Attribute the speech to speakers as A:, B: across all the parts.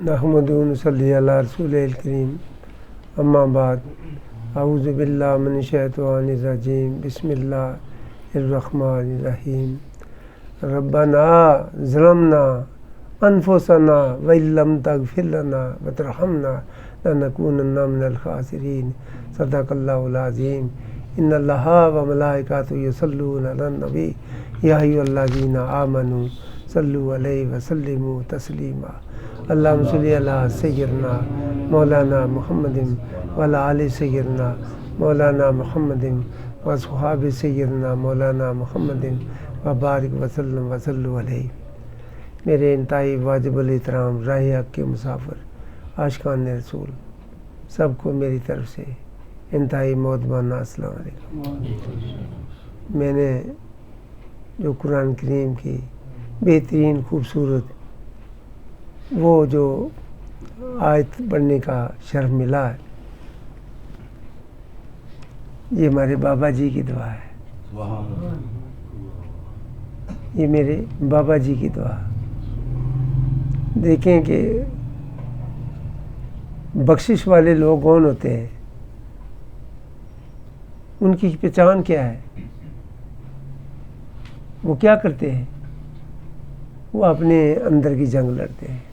A: نحمدہ و نصلی علی رسولہ کریم اما بعد اعوذ باللہ من الشیطان الرجیم بسم اللہ الرحمن الرحیم ربنا ظلمنا انفسنا وان لم تغفر لنا وترحمنا لنکونن من الخاسرین صدق اللہ العظیم ان اللہ و ملائکتہ یصلون علی النبی یا ایھا الذین آمنوا صلوا علیہ وسلموا تسلیما اللہم صلی علی سیدنا مولانا محمد وعلی آل سیدنا مولانا محمد وصحاب سیدنا مولانا محمد وبارک وسلم وصلوا علیہ۔ میرے انتہائی واجب الاحترام راہ حق کے مسافر عاشقان رسول سب کو میری طرف سے انتہائی مودبانہ السلام علیکم۔ میں نے جو قرآن کریم کی بہترین خوبصورت وہ جو آیت پڑھنے کا شرف ملا ہے، یہ ہمارے بابا جی کی دعا ہے، یہ میرے بابا جی کی دعا۔ دیکھیں کہ بخشش والے لوگ کون ہوتے ہیں، ان کی پہچان کیا ہے، وہ کیا کرتے ہیں؟ وہ اپنے اندر کی جنگ لڑتے ہیں۔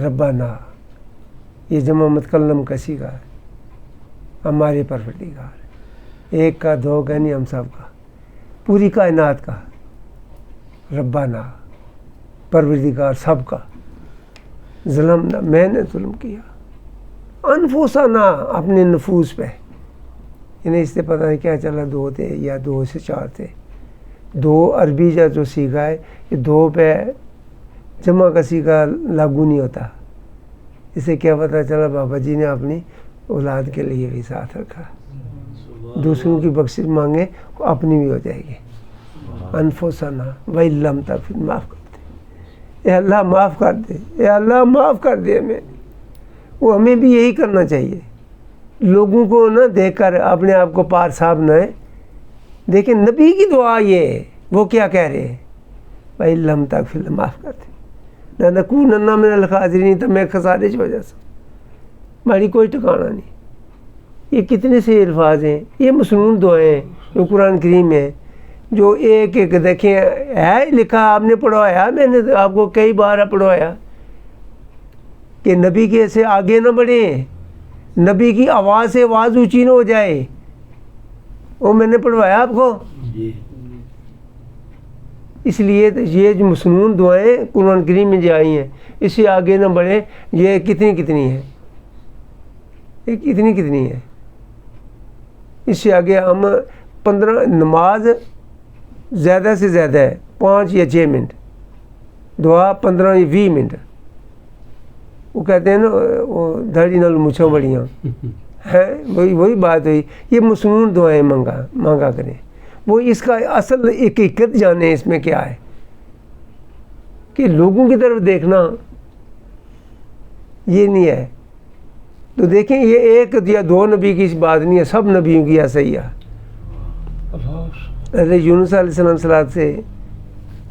A: ربنا یہ جمع متکلم کسی کا ہے، ہمارے پروردگار، ایک کا دو کا نہیں، ہم سب کا، پوری کائنات کا ربنا پروردگار سب کا۔ ظلمنا میں نے ظلم کیا، انفسنا اپنے نفوس پہ، انہیں اس سے پتہ نہیں کیا چلا، دو تھے یا دو سے چار تھے، دو عربی جو سیکھا ہے یہ دو پہ جمع کا سیکھا لاگو نہیں ہوتا۔ اسے کیا پتہ چلا بابا جی نے اپنی اولاد کے لیے بھی ساتھ رکھا، دوسروں کی بخشش مانگے اپنی بھی ہو جائے گی۔ انفسنا وَإِن لَّمْ تَغْفِرْ معاف کر دے، اے اللہ معاف کر دے، اے اللہ معاف کر دے ہمیں۔ وہ ہمیں بھی یہی کرنا چاہیے، لوگوں کو نہ دیکھ کر اپنے آپ کو پار صاحب نہ ہے۔ دیکھیں نبی کی دعا یہ ہے، وہ کیا کہہ رہے ہیں، وَإِن لَّمْ تَغْفِرْ معاف کر دے لَنَكُونَنَّ مِنَ الْخَاسِرِينَ، تو میں خسارے کی وجہ سے ہماری کوئی ٹھکانا نہیں۔ یہ کتنے سے الفاظ ہیں، یہ مسنون دعائیں ہیں جو قرآن کریم میں، جو ایک ایک دیکھیں ہے لکھا، آپ نے پڑھوایا، میں نے آپ کو کئی بار پڑھوایا کہ نبی کے سے آگے نہ بڑھیں، نبی کی آواز سے آواز اونچی نہ ہو جائے، وہ میں نے پڑھوایا آپ کو۔ اس لیے یہ جو مسنون دعائیں قرآن کریم میں جو آئی ہیں، اس سے آگے نہ بڑھیں، یہ کتنی ہیں، یہ کتنی ہے۔ اس سے آگے ہم 15 نماز زیادہ سے زیادہ ہے 5 یا 6 منٹ، دعا 15 یا 20 منٹ۔ وہ کہتے ہیں نا وہ دھڑی نال مچھوں بڑیاں ہیں، وہی بات ہوئی۔ یہ مسنون دعائیں مانگا کریں، وہ اس کا اصل حقیقت جانیں اس میں کیا ہے، کہ لوگوں کی طرف دیکھنا یہ نہیں ہے۔ تو دیکھیں یہ ایک یا دو نبی کی بات نہیں ہے، سب نبیوں کی ایسا ہی ہے۔ حضرت یونس علیہ السلام صلاۃ سے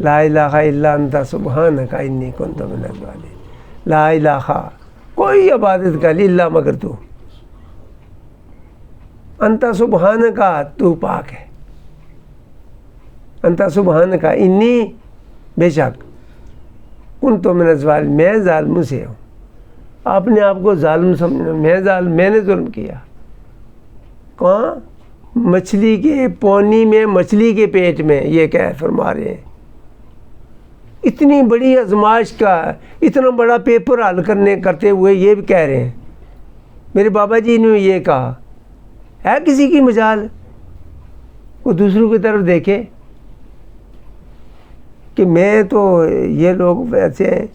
A: لا الہ الا انت سبحانک انی کنت من الظالمین، لا الہ کوئی عبادت کا نہیں الا مگر تو، انت سبحانک تو پاک ہے، انت سبحانک انی بے شک کنت من الظالمین میں ظالموں سے ہوں۔ اپنے آپ کو ظالم سمجھنا، میں نے ظلم کیا۔ کہاں؟ مچھلی کے پانی میں، مچھلی کے پیٹ میں، یہ کیا فرما رہے ہیں۔ اتنی بڑی آزمائش کا اتنا بڑا پیپر حل کرتے ہوئے یہ بھی کہہ رہے ہیں، میرے بابا جی نے یہ کہا ہے کسی کی مجال؟ وہ دوسروں کی طرف دیکھے کہ میں تو یہ لوگ ویسے ہیں،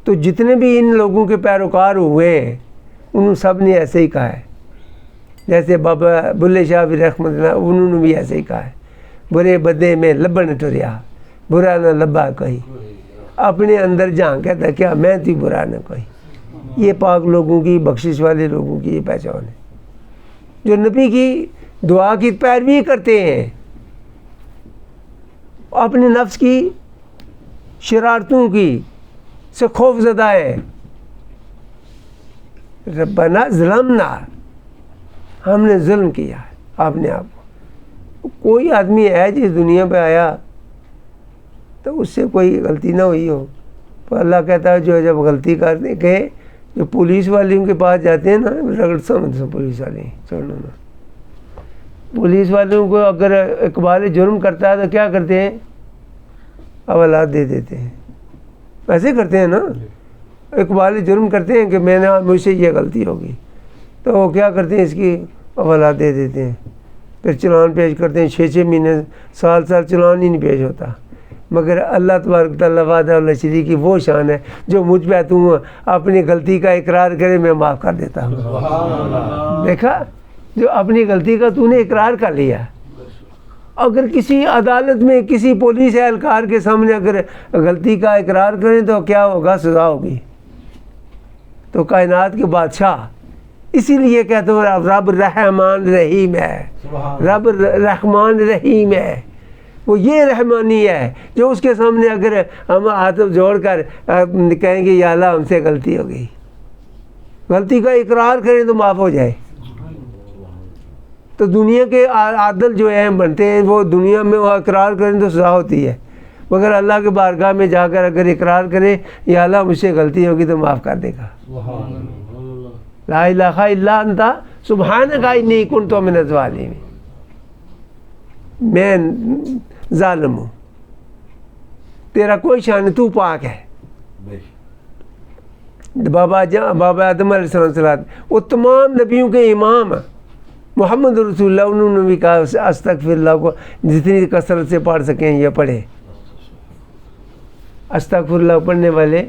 A: تو جتنے بھی ان لوگوں کے پیروکار ہوئے ہیں انہوں سب نے ایسے ہی کہا ہے، جیسے بابا بلے شاہ بھی رحمۃ اللہ انہوں نے بھی ایسے ہی کہا ہے، برے بدے میں لبن ٹریا برا نہ لبا کوئی، اپنے اندر جھانکا تھا کیا میں تھی برا نہ کوئی۔ یہ پاک لوگوں کی، بخشش والے لوگوں کی یہ پہچان ہے، جو نبی کی دعا کی پیروی کرتے ہیں، اپنے نفس کی شرارتوں کی سے خوف زدہ ہیں. ربنا ظلمنا، ہم نے ظلم کیا ہے اپنے آپ کو. کوئی آدمی ہے جس دنیا پہ آیا تو اس سے کوئی غلطی نہ ہوئی ہو. تو اللہ کہتا ہے جو جب غلطی کرنے کے جو پولیس والوں کے پاس جاتے ہیں نا، رگڑ سمجھ پولیس والے چھوڑنا نا. پولیس والوں کو اگر اقبال جرم کرتا ہے تو کیا کرتے ہیں؟ حوالات دے دیتے ہیں. ایسے کرتے ہیں نا. اقبال جرم کرتے ہیں کہ میں نے مجھ سے یہ غلطی ہوگی تو وہ کیا کرتے ہیں؟ اس کی حوالات دے دیتے ہیں. پھر چلان پیش کرتے ہیں. 6 مہینے سال چلان ہی نہیں پیش ہوتا. مگر اللہ تبارک تعالیٰ وحدہ اللہ شریک کی وہ شان ہے جو مجھ پہ تو اپنی غلطی کا اقرار کرے میں معاف کر دیتا ہوں. دیکھا، جو اپنی غلطی کا تو نے اقرار کر لیا. اگر کسی عدالت میں کسی پولیس اہلکار کے سامنے اگر غلطی کا اقرار کریں تو کیا ہوگا؟ سزا ہوگی. تو کائنات کے بادشاہ اسی لیے کہتے ہیں رب رحمان رحیم ہے. رب رحمان رحیم ہے. وہ یہ رحمانی ہے جو اس کے سامنے اگر ہم ہاتھ جوڑ کر کہیں گے یا اللہ ہم سے غلطی ہو گئی، غلطی کا اقرار کریں تو معاف ہو جائے. تو دنیا کے عادل جو ہیں بنتے ہیں وہ دنیا میں وہ اقرار کریں تو سزا ہوتی ہے، مگر اللہ کے بارگاہ میں جا کر اگر اقرار کریں یا اللہ مجھ سے غلطی ہوگی تو معاف کر دے گا. لا الہ الا انت سبحانک انی کنت من الظالمین. میں ظالم ہوں، تیرا کوئی شان نہیں، تو پاک ہے. بابا آدم علیہ السلام وہ تمام نبیوں کے امام محمد رسول اللہ، انہوں نے بھی کہا استغفر اللہ کو جتنی کثرت سے پڑھ سکیں یہ پڑھے. استغفر اللہ پڑھنے والے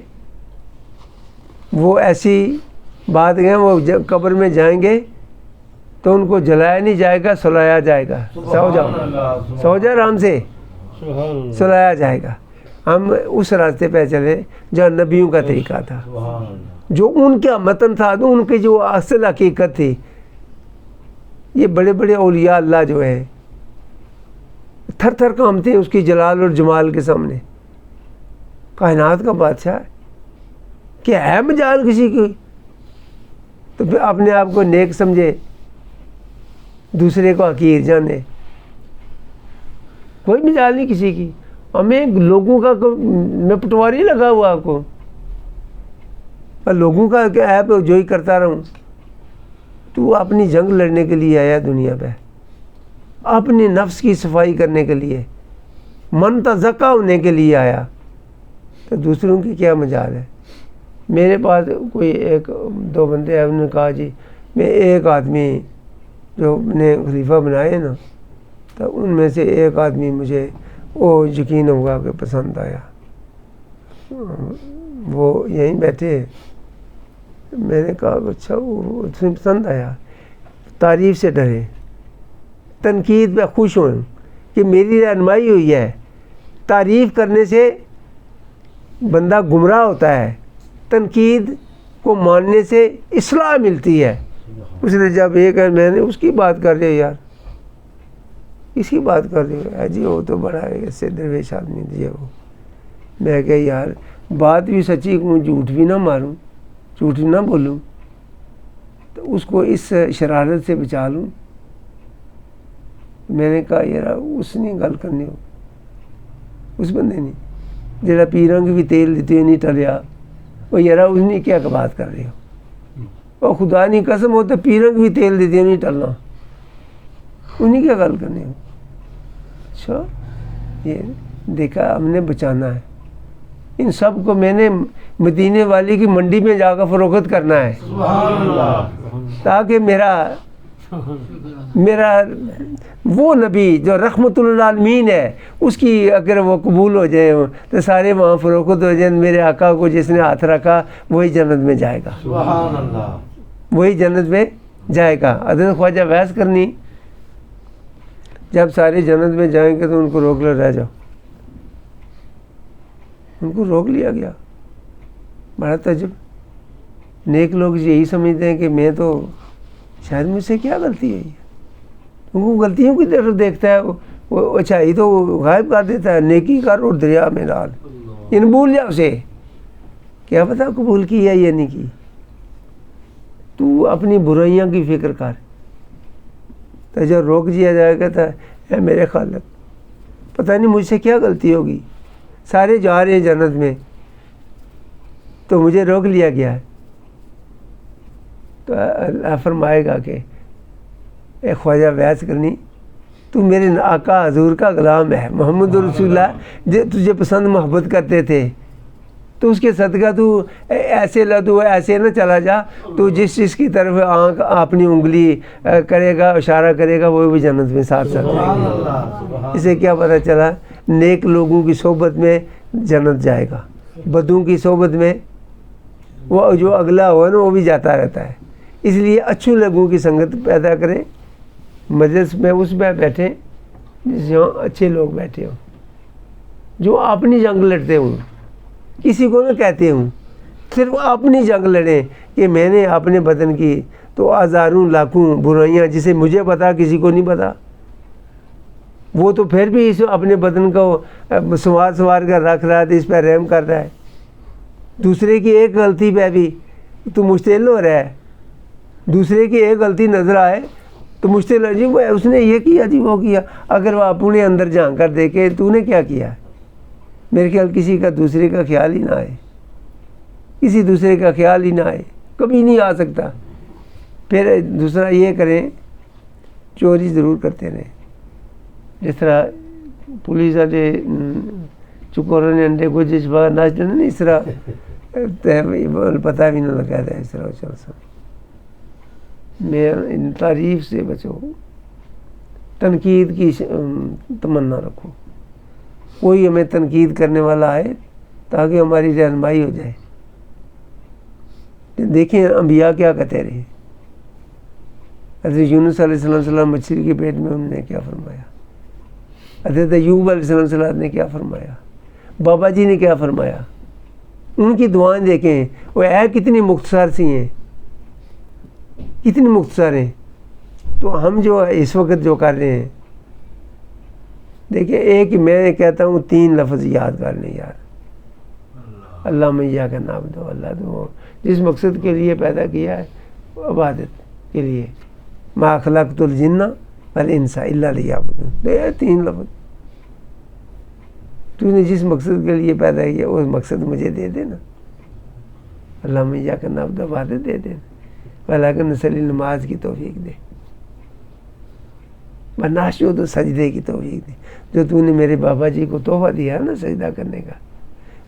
A: وہ ایسی بات ہیں، وہ قبر میں جائیں گے تو ان کو جلایا نہیں جائے گا، سلایا جائے گا. سو جاؤ آرام سے، سلایا جائے گا. ہم اس راستے پہ چلے جو نبیوں کا طریقہ تھا، جو ان کا متن تھا، ان کی جو اصل حقیقت تھی. یہ بڑے بڑے اولیاء اللہ جو ہیں تھر تھر کانپتے ہیں اس کی جلال اور جمال کے سامنے. کائنات کا بادشاہ کیا ہے مجال کسی کی؟ تو پھر اپنے آپ کو نیک سمجھے، دوسرے کو حقیر جانے. کوئی مجال نہیں کسی کی. ہمیں لوگوں کا میں پٹواری لگا ہوا آپ کو، اور لوگوں کا ایپ جو ہی کرتا رہوں. تو اپنی جنگ لڑنے کے لیے آیا دنیا پہ، اپنی نفس کی صفائی کرنے کے لیے، من تزکا ہونے کے لیے آیا. تو دوسروں کی کیا مجال ہے؟ میرے پاس کوئی 1-2 بندے ہیں، انہوں نے کہا جی میں ایک آدمی جو نے خلیفہ بنائے نا، تو ان میں سے ایک آدمی مجھے وہ یقین ہوگا کہ پسند آیا. وہ یہیں بیٹھے. میں نے کہا اچھا وہ تمہیں پسند آیا. تعریف سے ڈرے، تنقید پہ خوش ہوئیں کہ میری رہنمائی ہوئی ہے. تعریف کرنے سے بندہ گمراہ ہوتا ہے، تنقید کو ماننے سے اصلاح ملتی ہے. اس نے جب ایک ہے میں نے اس کی بات کر رہی یار، اس کی بات کر رہی ہے جی وہ تو بڑا ہے ایسے درویش آدمی دیے وہ. میں کہ یار بات بھی سچی کہوں، جھوٹ بھی نہ ماروں، جھوٹ نہ بولوں، تو اس کو اس شرارت سے بچا لوں. میں نے کہا یار اس نے گل کرنی ہو، اس بندے نے جڑا پیرنگ بھی تیل دیتے نہیں ٹلیا، وہ یار اس نے کیا بات کر رہے ہو؟ وہ خدا نہیں قسم ہو تو پیرنگ بھی تیل دیتے نہیں ٹلنا، انہیں کیا گل کرنی ہو. اچھا یہ دیکھا ہم نے بچانا ہے. ان سب کو میں نے مدینے والی کی منڈی میں جا کر فروخت کرنا ہے، تاکہ میرا وہ نبی جو رحمت للعالمین ہے اس کی اگر وہ قبول ہو جائے تو سارے وہاں فروخت ہو جائیں. میرے آقا کو جس نے ہاتھ رکھا وہی جنت میں جائے گا، وہی جنت میں جائے گا. حضرت خواجہ ویس کرنی جب سارے جنت میں جائیں گے تو ان کو روک لو، رہ جاؤ. ان کو روک لیا گیا. بڑا تعجب. نیک لوگ یہی سمجھتے ہیں کہ میں تو شاید مجھ سے کیا غلطی ہے. ان کو غلطیوں کی طرف دیکھتا ہے، وہ اچھائی تو غائب کر دیتا ہے. نیکی کر اور دریا میں ڈال، ان بھول جا اسے. کیا پتہ قبول کی یا یہ نہیں کی. تو اپنی برائیاں کی فکر کر. تو جب روک دیا جائے گا تو اے میرے خالق پتہ نہیں مجھ سے کیا غلطی ہوگی, سارے جا رہے ہیں جنت میں تو مجھے روک لیا گیا ہے. تو اللہ فرمائے گا کہ اے خواجہ ویس کرنی, تو میرے آقا حضور کا غلام ہے, محمد رسول اللہ تجھے پسند محبت کرتے تھے, تو اس کے صدقہ تو ایسے تو ایسے نہ چلا جا. تو جس کی طرف آنکھ اپنی انگلی کرے گا, اشارہ کرے گا, وہ بھی جنت میں ساتھ ساتھ رہے گا. اسے کیا پتہ چلا نیک لوگوں کی صحبت میں جنت جائے گا, بدوں کی صحبت میں وہ جو اگلا ہوا نا وہ بھی جاتا رہتا ہے. اس لیے اچھے لوگوں کی سنگت پیدا کریں, مجلس میں اس میں بیٹھیں جہاں اچھے لوگ بیٹھے ہوں, جو اپنی جنگ لڑتے ہوں, کسی کو نہ کہتے ہوں, صرف اپنی جنگ لڑیں کہ میں نے اپنے بدن کی تو ہزاروں لاکھوں برائیاں جسے مجھے پتا کسی کو نہیں پتا, وہ تو پھر بھی اس اپنے بدن کو سوار کر رکھ رہا ہے, اس پہ رحم کر رہا ہے. دوسرے کی ایک غلطی پہ بھی تو مشتعل ہو رہا ہے, دوسرے کی ایک غلطی نظر آئے تو مشتعل ہو جی وہ اس نے یہ کیا جی وہ کیا. اگر وہ اپنے اندر جھانک کر دیکھے تو نے کیا کیا, میرے خیال کسی کا دوسرے کا خیال ہی نہ آئے, کسی دوسرے کا خیال ہی نہ آئے, کبھی نہیں آ سکتا. پھر دوسرا یہ کریں چوری ضرور کرتے رہیں, جس طرح پولیس والے چکوروں نے انڈے کو جس بار ناچ دینا نہیں, اس طرح پتہ بھی نہ لگا تھا. اس طرح چل سب میں ان تعریف سے بچو, تنقید کی تمنا رکھو, کوئی ہمیں تنقید کرنے والا آئے تاکہ ہماری رہنمائی ہو جائے. دیکھیں انبیاء کیا کہتے رہے. حضرت یونس علیہ السلام مچھلی کے پیٹ میں انہوں نے کیا فرمایا, حضرت ایوب علیہ السلام نے کیا فرمایا, بابا جی نے کیا فرمایا. ان کی دعائیں دیکھیں وہ کتنی مختصر سی ہیں, کتنی مختصر ہیں. تو ہم جو اس وقت جو کر رہے ہیں, دیکھیں ایک میں کہتا ہوں 3 لفظ یاد کر لیں یار, اللہ میاں کا نام دو, اللہ دو, جس مقصد کے لیے پیدا کیا ہے عبادت کے لیے, ما خلقت الجن والانس الا لیعبدون. 3 لفظ تو نے جس مقصد کے لیے پیدا کیا وہ مقصد مجھے دے دینا, اللہ میاں کا نام دو, عبادت دے دینا, ولیکن نصلی نماز کی توفیق دے, بناشو تو سجدے کی توفیق دے. جو تو نے میرے بابا جی کو تحفہ دیا نا سجدہ کرنے کا,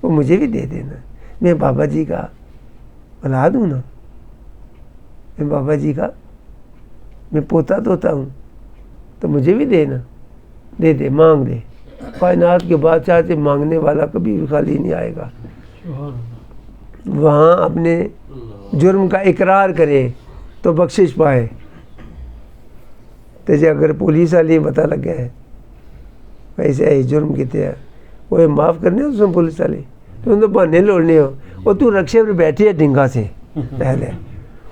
A: وہ مجھے بھی دے دینا. میں بابا جی کا اولاد ہوں نا, میں بابا جی کا میں پوتا توتا ہوں, تو مجھے بھی دینا, دے دے, مانگ دے. کائنات کے بادشاہ سے مانگنے والا کبھی بھی خالی نہیں آئے گا. وہاں اپنے جرم کا اقرار کرے تو بخشش پائے. تو اگر پولیس والی پتہ لگ گیا ہے ویسے جرم کتنے ہیں وہ معاف کرنے اس میں پولیس والے تو ان کو بہانے لوڑنے ہو, اور تو رکشے پر بیٹھی ہے ڈنگا سے پہلے,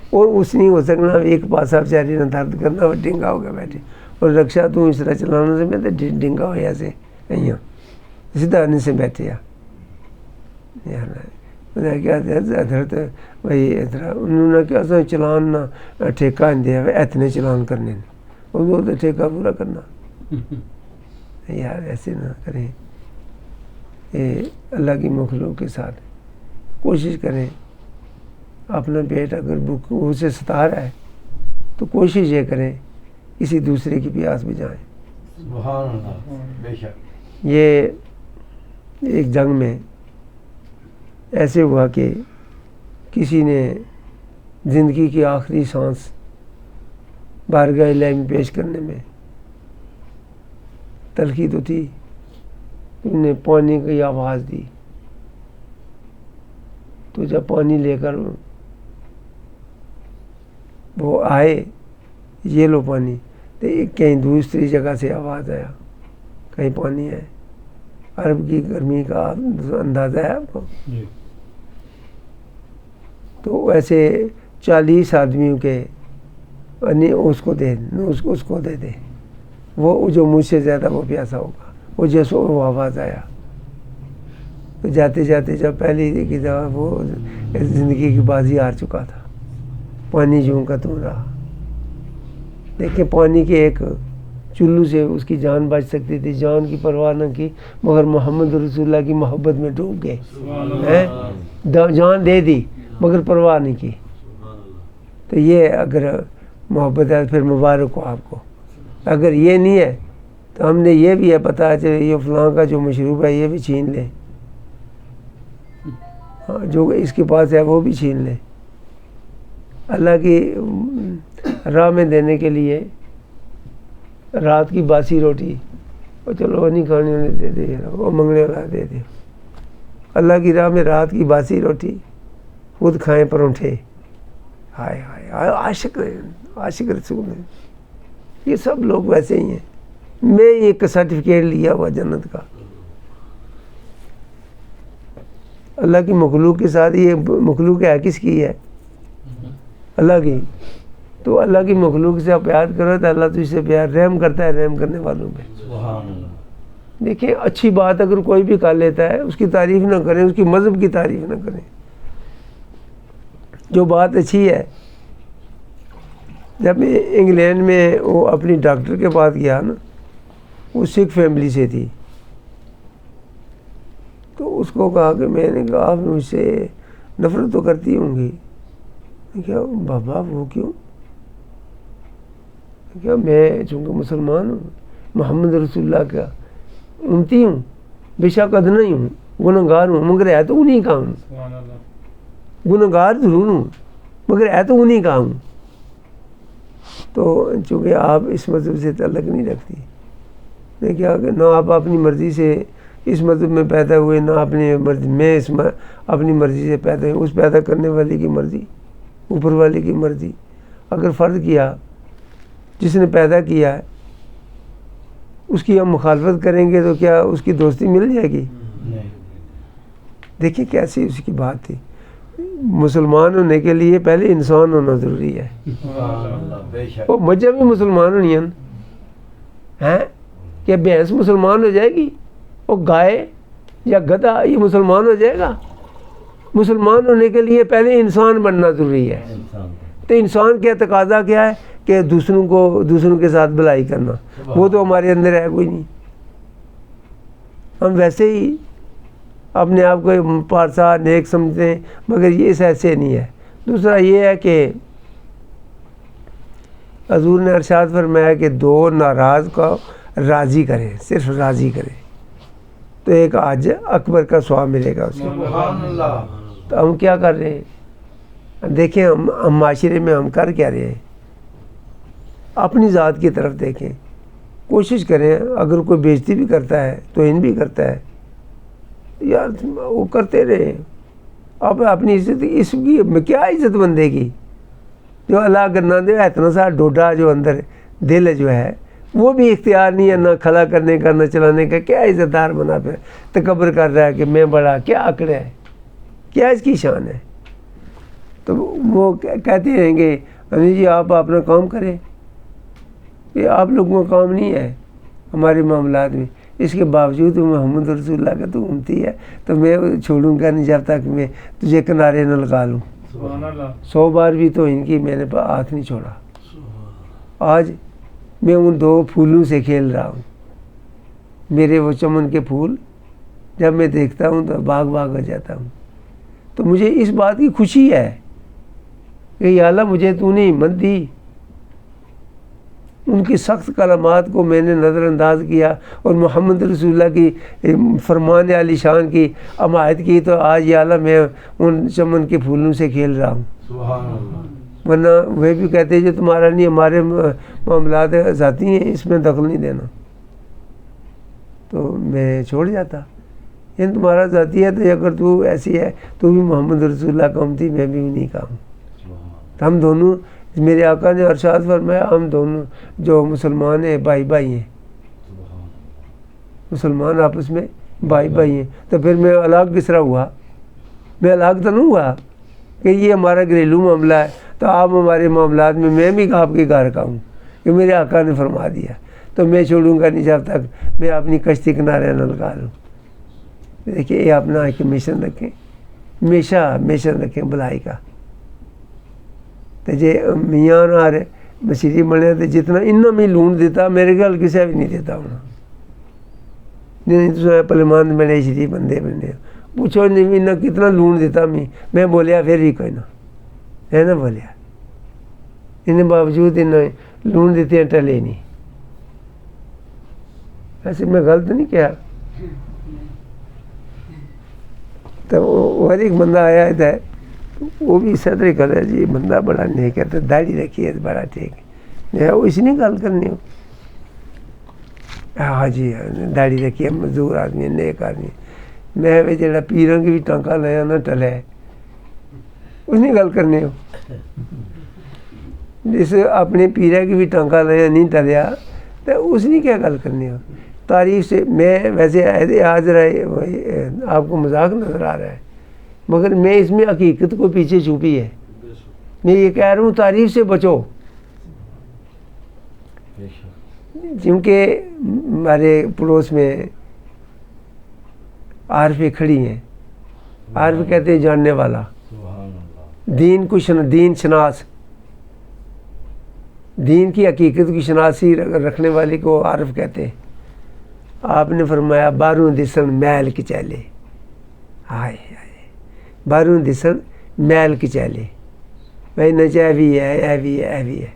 A: اور اس نہیں ہو سکنا ایک پاسا بیچاری نہ درد کرنا, وہ ڈنگا ہو کے بیٹھے, اور رکشا تو اس طرح چلانا سے میں تو ڈنگا ہو ایسے نہیں سیدھا آنے سے بیٹھے کیا حضرت بھائی ادھر انہوں نے کیا سو چلان نہ ٹھیکہ دیا اتنے چلان کرنے, وہ تو ٹھیکہ پورا کرنا. یار ایسے نہ کریں, اللہ کی مخلوق کے ساتھ کوشش کریں. اپنا پیٹ اگر بھوک سے ستا رہا ہے تو کوشش یہ کریں کسی دوسرے کی پیاس بجھائیں.
B: سبحان اللہ, بے شک.
A: یہ ایک جنگ میں ایسے ہوا کہ کسی نے زندگی کی آخری سانس بارگاہ الہی میں پیش کرنے میں تلخی تو تھی, انہوں نے پانی کی آواز دی. تو جب پانی لے کر وہ آئے یہ لو پانی, تو کہیں دوسری جگہ سے آواز آیا کہیں پانی ہے. عرب کی گرمی کا اندازہ ہے آپ کو. تو ایسے 40 آدمیوں کے اس کو دے, اس کو دے دے, وہ جو مجھ سے زیادہ وہ پیاسا ہوگا, وہ جیسے وہ آواز آیا تو جاتے جاتے جب پہلی کی دفعہ وہ زندگی کی بازی ہار چکا تھا، پانی جوں کا تم رہا. دیکھیں پانی کے ایک چلو سے اس کی جان بچ سکتی تھی، جان کی پرواہ نہ کی، مگر محمد رسول اللہ کی محبت میں ڈوب گئے، جان دے دی مگر پرواہ نہیں کی. تو یہ اگر محبت ہے پھر مبارک ہو آپ کو. اگر یہ نہیں ہے تو ہم نے یہ بھی ہے پتہ چلے یہ فلاں کا جو مشروب ہے یہ بھی چھین لیں، جو اس کے پاس ہے وہ بھی چھین لیں. اللہ کی راہ میں دینے کے لیے رات کی باسی روٹی وہ چلو وہ نہیں کھانی انہیں دے دے، وہ منگنے والا دے دے. اللہ کی راہ میں رات کی باسی روٹی، خود کھائیں پرونٹھے. ہائے ہائے عاشق رسول ہیں. یہ سب لوگ ویسے ہی ہیں. میں ایک سرٹیفکیٹ لیا ہوا جنت کا. اللہ کی مخلوق کے ساتھ، یہ مخلوق ہے کس کی ہے؟ اللہ کی. تو اللہ کی مخلوق سے آپ پیار کرو تو اللہ تجھ سے پیار رحم کرتا ہے رحم کرنے والوں پہ. دیکھیں اچھی بات اگر کوئی بھی کر لیتا ہے اس کی تعریف نہ کریں، اس کی مذہب کی تعریف نہ کریں. جو بات اچھی ہے، جب انگلینڈ میں وہ اپنی ڈاکٹر کے پاس گیا نا، وہ سکھ فیملی سے تھی، تو اس کو کہا کہ میں نے کہا آپ مجھ سے نفرت تو کرتی ہوں گی. کیا بابا وہ کیوں؟ کیا میں چونکہ مسلمان ہوں، محمد رسول اللہ کا امتی ہوں، بے شک ادنا ہی ہوں، گنہگار ہوں، مگر ہے تو انہیں کا ہوں. گنہگار ضرور ہوں مگر ہے تو انہیں کا ہوں. تو چونکہ آپ اس مذہب سے تعلق نہیں رکھتی، میں کیا کہ نہ آپ اپنی مرضی سے اس مذہب میں پیدا ہوئے، نہ اپنی مرضی میں اپنی مرضی سے پیدا ہوئے. اس پیدا کرنے والے کی مرضی، اوپر والے کی مرضی. اگر فرض کیا جس نے پیدا کیا ہے اس کی ہم مخالفت کریں گے تو کیا اس کی دوستی مل جائے گی؟ دیکھیں کیسی اس کی بات تھی. مسلمان ہونے کے لیے پہلے انسان ہونا ضروری ہے. وہ مجھے بھی مسلمان ہونی ہیں کہ بھینس مسلمان ہو جائے گی، وہ گائے یا گدھا یہ مسلمان ہو جائے گا؟ مسلمان ہونے کے لیے پہلے انسان بننا ضروری ہے. تو انسان کا تقاضا کیا ہے کہ دوسروں کے ساتھ بھلائی کرنا. وہ تو ہمارے اندر ہے کوئی نہیں. ہم ویسے ہی اپنے آپ کو پارسا نیک سمجھتے ہیں مگر یہ ایسے نہیں ہے. دوسرا یہ ہے کہ حضور نے ارشاد فرمایا کہ دو ناراض کو راضی کریں، صرف راضی کریں تو ایک حج اکبر کا ثواب ملے گا اس کو. تو ہم کیا کر رہے ہیں؟ دیکھیں ہم معاشرے میں ہم کر کیا رہے ہیں. اپنی ذات کی طرف دیکھیں، کوشش کریں. اگر کوئی بےزتی بھی کرتا ہے توہین بھی کرتا ہے یار وہ کرتے رہے. اب اپنی عزت اس کی کیا عزت بندے کی جو اللہ کرنا دے. اتنا سا ڈوڈا جو اندر دل جو ہے وہ بھی اختیار نہیں ہے، نہ کھلا کرنے کا نہ چلانے کا. کیا عزت دار بنا پھر تکبر کر رہا ہے کہ میں بڑا، کیا عقل ہے، کیا اس کی شان ہے. تو وہ کہتے ہیں کہ انیل جی آپ اپنا کام کریں. یہ آپ لوگوں کا کام نہیں ہے ہمارے معاملات میں. اس کے باوجود محمد رسول اللہ کا تو امتی ہے تو میں چھوڑوں گا نہیں جب تک میں تجھے کنارے نہ لگا لوں. 100 بار بھی تو ان کی میں نے ہاتھ نہیں چھوڑا. آج میں ان 2 پھولوں سے کھیل رہا ہوں. میرے وہ چمن کے پھول جب میں دیکھتا ہوں تو باغ ہو جاتا ہوں. تو مجھے اس بات کی خوشی ہے کہ یا اللہ مجھے تو نے ہمت دی. ان کی سخت کلمات کو میں نے نظر انداز کیا اور محمد رسول اللہ کی فرمان علی شان کی حمایت کی. تو آج یا اللہ میں ان چمن کے پھولوں سے کھیل رہا ہوں. ورنہ وہ بھی کہتے ہیں جو تمہارا نہیں ہمارے معاملات ذاتی ہیں اس میں دخل نہیں دینا. تو میں چھوڑ جاتا. یہ تمہارا ذاتی ہے تو اگر تو ایسی ہے تو بھی محمد رسول اللہ کا امتی، میں بھی انہیں کا ہوں. تو ہم دونوں، میرے آقا نے ارشاد فرمایا ہم دونوں جو مسلمان ہیں بھائی ہیں. مسلمان آپس میں بھائی ہیں. تو پھر میں الگ کس طرح ہوا؟ میں الگ تو نہیں ہوا کہ یہ ہمارا گھریلو معاملہ ہے تو آپ ہمارے معاملات میں بھی آپ کے گھر کا ہوں. کہ میرے آقا نے فرما دیا تو میں چھوڑوں گا نہیں جب تک میں اپنی کشتی کنارے نہ لگا لوں. دیکھیے یہ اپنا ایک مشن رکھیں، ہمیشہ مشن رکھیں بلائی کا. تو جی میاں نہ شریف بنے تو جتنا انہوں میں لون دیتا میرے گل کسی بھی نہیں دیتا ہونا. نہیں تو پلمان بنے شریف بندے بنے پوچھو نہیں انہیں کتنا لون دیتا میں بولیا پھر بھی کوئی نہ ہے نا بولیا. ان باوجود انہیں لون دیتے ہیں ٹلے نہیں. ایسے میں غلط نہیں کیا. تو اور ایک بندہ آیا تھا وہ بھی صدر کر رہا جی بندہ بڑا نیک ہے تو داڑھی رکھی ہے بڑا ٹھیک ہے وہ اس نے گل کرنی ہو. ہاں جی داڑھی رکھی ہے مزدور آدمی ہے نیک آدمی. میں جڑا پیروں کی بھی ٹانکا لیا نہ ٹلے اس نے گل کرنی ہو. جس اپنے پیرا کی بھی ٹانکا لیا نہیں ٹلیا تو اس نے کیا گل کرنی ہو. تعریف سے میں ویسے حاضر ہے آپ کو مذاق نظر آ رہا ہے مگر میں اس میں حقیقت کو پیچھے چھپی ہے. میں یہ کہہ رہا ہوں تعریف سے بچو کیونکہ ہمارے پڑوس میں عارفیں کھڑی ہیں. عارف کہتے ہیں جاننے والا دین کو دین شناس دین کی حقیقت کی شناسی رکھنے والے کو عارف کہتے ہیں. آپ نے فرمایا باروں دسن میل کی چیلے ہائے ہائے باروں دسن میل کی چیلے بھائی نچا بھی ہے اے بھی ہے اے بھی ہے.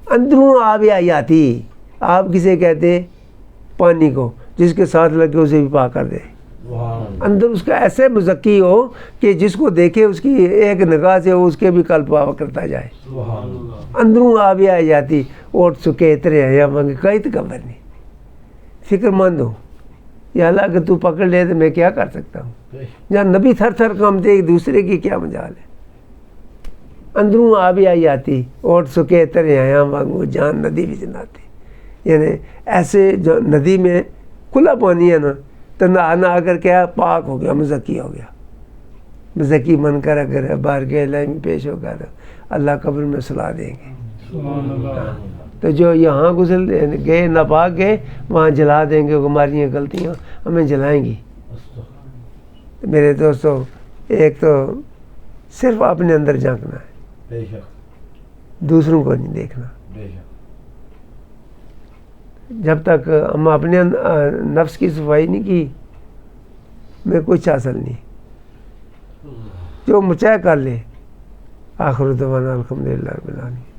A: اندروں آب آئی آتی آپ کسے کہتے پانی کو جس کے ساتھ لگے اسے بھی پاک کر دے. اندر اس کا ایسے مزکی ہو کہ جس کو دیکھے اس کی ایک نگاہ سے اس کے بھی قلب پاک کرتا جائے. اندروں آب آئی جاتی اوٹ سکے اترے ہیں یا منگے کئی تکبر نہیں. فکر مند ہو یا اللہ کہ تو پکڑ لے تو میں کیا کر سکتا ہوں. جہاں نبی تھر تھر کامتے ایک دوسرے کی کیا مجال ہے. اندروں آبی آئی آتی اوٹ سکے ترے آیا مانگو جان ندی بھی جناتی. یعنی ایسے جو ندی میں کھلا پانی ہے نا تو نہ آ کر کیا پاک ہو گیا مزکی ہو گیا. مزکی من کر اگر بار کے اللہ میں پیش ہوگا تو اللہ قبر میں صلاح دیں گے. تو جو یہاں غسل گئے ناپاک گئے وہاں جلا دیں گے. ہماری غلطیاں ہمیں جلائیں گی. میرے دوستو ایک تو صرف اپنے اندر جھانکنا ہے دوسروں کو نہیں دیکھنا. جب تک ہم اپنے نفس کی صفائی نہیں کی میں کچھ حاصل نہیں. جو مچا کر لے. آخر دعوانا الحمدللہ رب العالمین.